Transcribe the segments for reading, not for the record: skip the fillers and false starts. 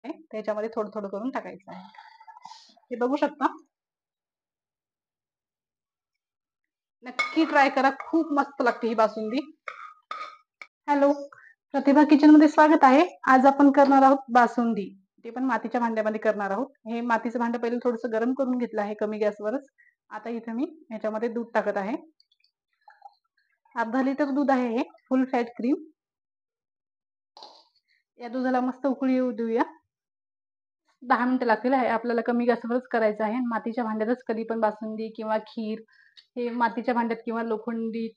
त्याच्यामध्ये थोडं थोडं करून टाकायचं आहे. हे बघू शकता. नक्की ट्राय करा, खूप मस्त लागते ही बासुंदी. हॅलो, प्रतिभा किचन मध्ये स्वागत आहे. आज आपण करणार आहोत बासुंदी, ते पण मातीच्या भांड्यामध्ये करणार आहोत. हे मातीचं भांड पहिले थोडंसं गरम करून घेतलं आहे कमी गॅसवरच. आता इथे मी ह्याच्यामध्ये दूध टाकत आहे. अर्धा लिटर दूध आहे हे, फुल फॅट क्रीम. या दुधाला मस्त उकळी येऊ देऊया. 10 मिनिटं लागतील. आपल्याला कमी गॅसवरच करायचं आहे. मातीच्या भांड्यातच कधी पण बासुंदी किंवा खीर हे मातीच्या भांड्यात किंवा लोखंडी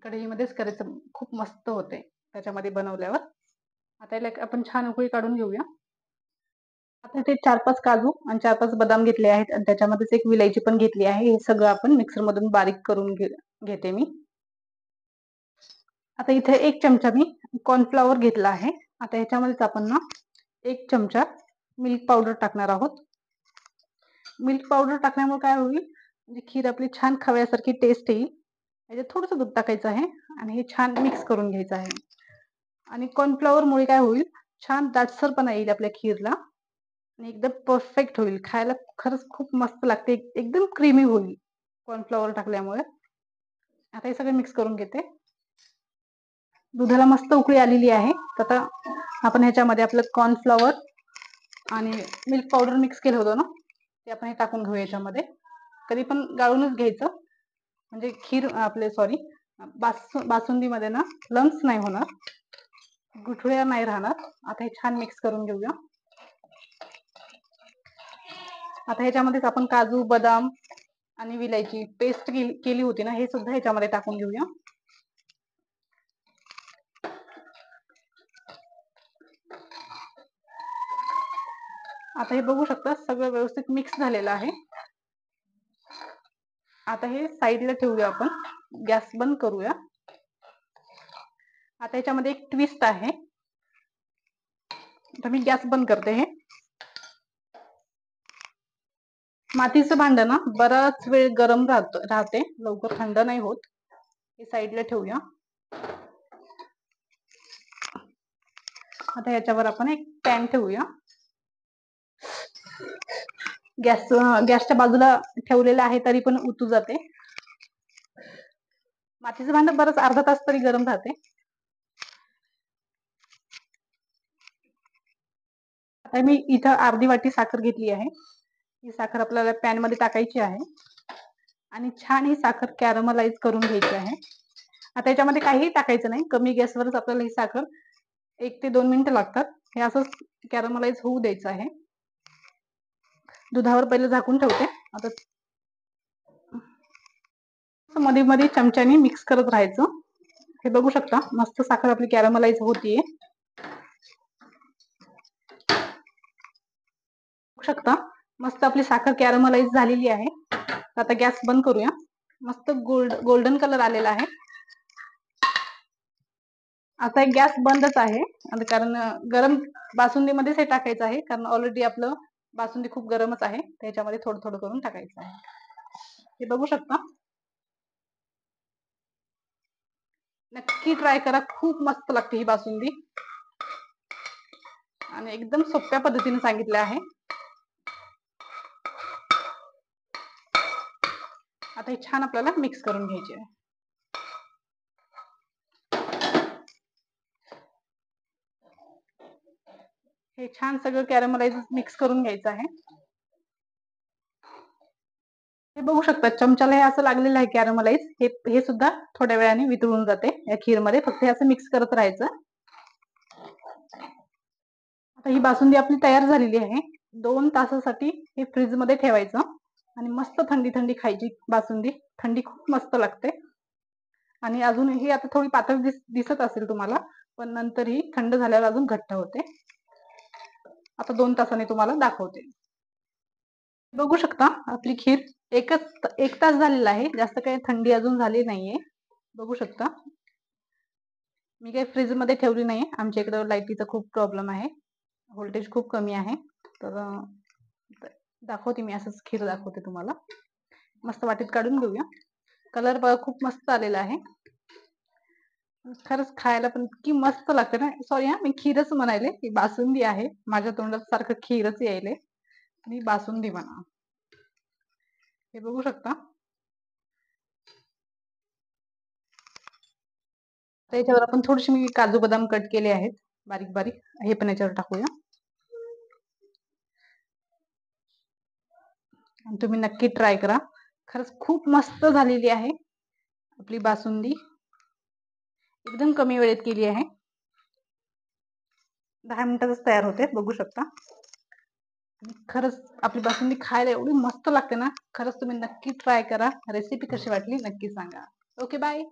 कढईमध्येच करायचं, खूप मस्त होते त्याच्यामध्ये बनवल्यावर. आता याला आपण छान उकळी काढून घेऊया. आता ते 4-5 काजू आणि 4-5 बदाम घेतले आहेत आणि त्याच्यामध्येच एक विलायची पण घेतली आहे. हे सगळं आपण मिक्सर मधून बारीक करून घेते मी. आता इथे 1 चमचा मी कॉर्नफ्लॉवर घेतला आहे. आता ह्याच्यामध्येच आपण ना 1 चमचा मिल्क पावडर टाकणार आहोत. मिल्क पावडर टाकल्यामुळे काय होईल, म्हणजे खीर आपली छान खव्यासारखी टेस्ट येईल. याच्यात थोडंसं दूध टाकायचं आहे आणि हे छान मिक्स करून घ्यायचं आहे. आणि कॉर्नफ्लॉवर मुळे काय होईल, छान दाटसरपणा येईल आपल्या खीरला आणि एकदम परफेक्ट होईल. खायला खरंच खूप मस्त लागते. एकदम क्रीमी होईल कॉर्नफ्लॉवर टाकल्यामुळे. आता हे सगळं मिक्स करून घेते. दुधाला मस्त उकळी आलेली आहे. आता आपण ह्याच्यामध्ये आपलं कॉर्नफ्लॉवर आणि मिल्क पावडर मिक्स केलं होतं ना, ते आपण हे टाकून घेऊ याच्यामध्ये. कधी पण गाळूनच घ्यायचं, म्हणजे खीर आपले बासुंदीमध्ये ना लम्स नाही होणार, गुठळ्या नाही राहणार. आता हे छान मिक्स करून घेऊया. आता ह्याच्यामध्येच आपण काजू, बदाम आणि विलायची पेस्ट केली होती ना, हे सुद्धा ह्याच्यामध्ये टाकून घेऊया. आता हे बघू शकता, सगळं व्यवस्थित मिक्स झालेलं आहे. आता हे साईडला ठेवूया आपण, गॅस बंद करूया. आता याच्यामध्ये एक ट्विस्ट आहे. आता मी गॅस बंद करते. हे मातीचं भांड ना बराच वेळ गरम राहते, लवकर थंड नाही होत. हे साईडला ठेवूया. आता याच्यावर आपण एक पॅन ठेवूया. गॅसच्या बाजूला ठेवलेलं आहे तरी पण उतू जाते. मातीचं भांड बरंच अर्धा तास तरी गरम राहते. आता मी इथं अर्धी वाटी साखर घेतली आहे. ही साखर आपल्याला पॅन मध्ये टाकायची आहे आणि छान ही साखर कॅरमलाइज करून घ्यायची आहे. आता याच्यामध्ये काहीही टाकायचं नाही, कमी गॅसवरच आपल्याला ही साखर 1 ते 2 मिनिटं लागतात. हे असंच कॅरमलाइज होऊ द्यायचं आहे. दुधावर पहिले झाकून ठेवते. आता मध्ये मध्ये चमच्याने मिक्स करत राहायचं. हे बघू शकता, मस्त साखर आपली कॅरमलाइज होतीये. शकता मस्त आपली साखर कॅरमलाइज झालेली आहे. आता गॅस बंद करूया. मस्त गोल्डन कलर आलेला आहे. आता गॅस बंदच आहे, कारण गरम बासुंदीमध्येच हे टाकायचं आहे, कारण ऑलरेडी आपलं बासुंदी खूप गरमच आहे. त्याच्यामध्ये थोडं थोडं करून टाकायचं आहे. हे बघू शकता. नक्की ट्राय करा, खूप मस्त लागते ही बासुंदी आणि एकदम सोप्या पद्धतीने सांगितलं आहे. आता हे छान आपल्याला मिक्स करून घ्यायचे आहे. हे छान सगळं कॅरमलाइज मिक्स करून घ्यायचं आहे. हे बघू शकता, चमच्याला हे असं लागलेलं आहे कॅरमलाइज. हे सुद्धा थोड्या वेळाने वितळून जाते या खीरमध्ये. फक्त हे असं मिक्स करत राहायचं. आता ही बासुंदी आपली तयार झालेली आहे. 2 तासासाठी हे फ्रीज मध्ये ठेवायचं आणि मस्त थंडी थंडी खायची बासुंदी. थंडी खूप मस्त लागते आणि अजून ही आता थोडी पातळ दिसत असेल तुम्हाला, पण नंतर ही थंड झाल्यावर अजून घट्ट होते. आता 2 तासाने तुम्हाला दाखवते. बघू शकता, आपली खीर 1 तास झालेला आहे. जास्त काही थंडी अजून झाली नाहीये. बघू शकता. मी काही फ्रीज मध्ये ठेवली नाही. आमच्या इकडे लाईटीचा खूप प्रॉब्लेम आहे, व्होल्टेज खूप कमी आहे. तर दाखवते मी, असंच खीर दाखवते तुम्हाला. मस्त वाटीत काढून घेऊया. कलर बघा खूप मस्त आलेला आहे. खरंच खायला पण इतकी मस्त लागते ना. सॉरी हा, मी खीरच म्हणायले, ही बासुंदी आहे. माझ्या तोंडात सारखं खीरच यायले. मी बासुंदी म्हणा. हे बघू शकता. तर याच्यावर आपण थोडीशी मी काजू बदाम कट केले आहेत बारीक बारीक, हे पण याच्यावर टाकूया. आणि तुम्ही नक्की ट्राय करा. खरंच खूप मस्त झालेली आहे आपली बासुंदी. एकदम कमी वेळेत केली आहे. 10 मिनिटातच तयार होते, बघू शकता. खरंच आपली बासुंदी खायला एवढी मस्त लागते ना. खरंच तुम्ही नक्की ट्राय करा. रेसिपी कशी वाटली नक्की सांगा. Okay, bye.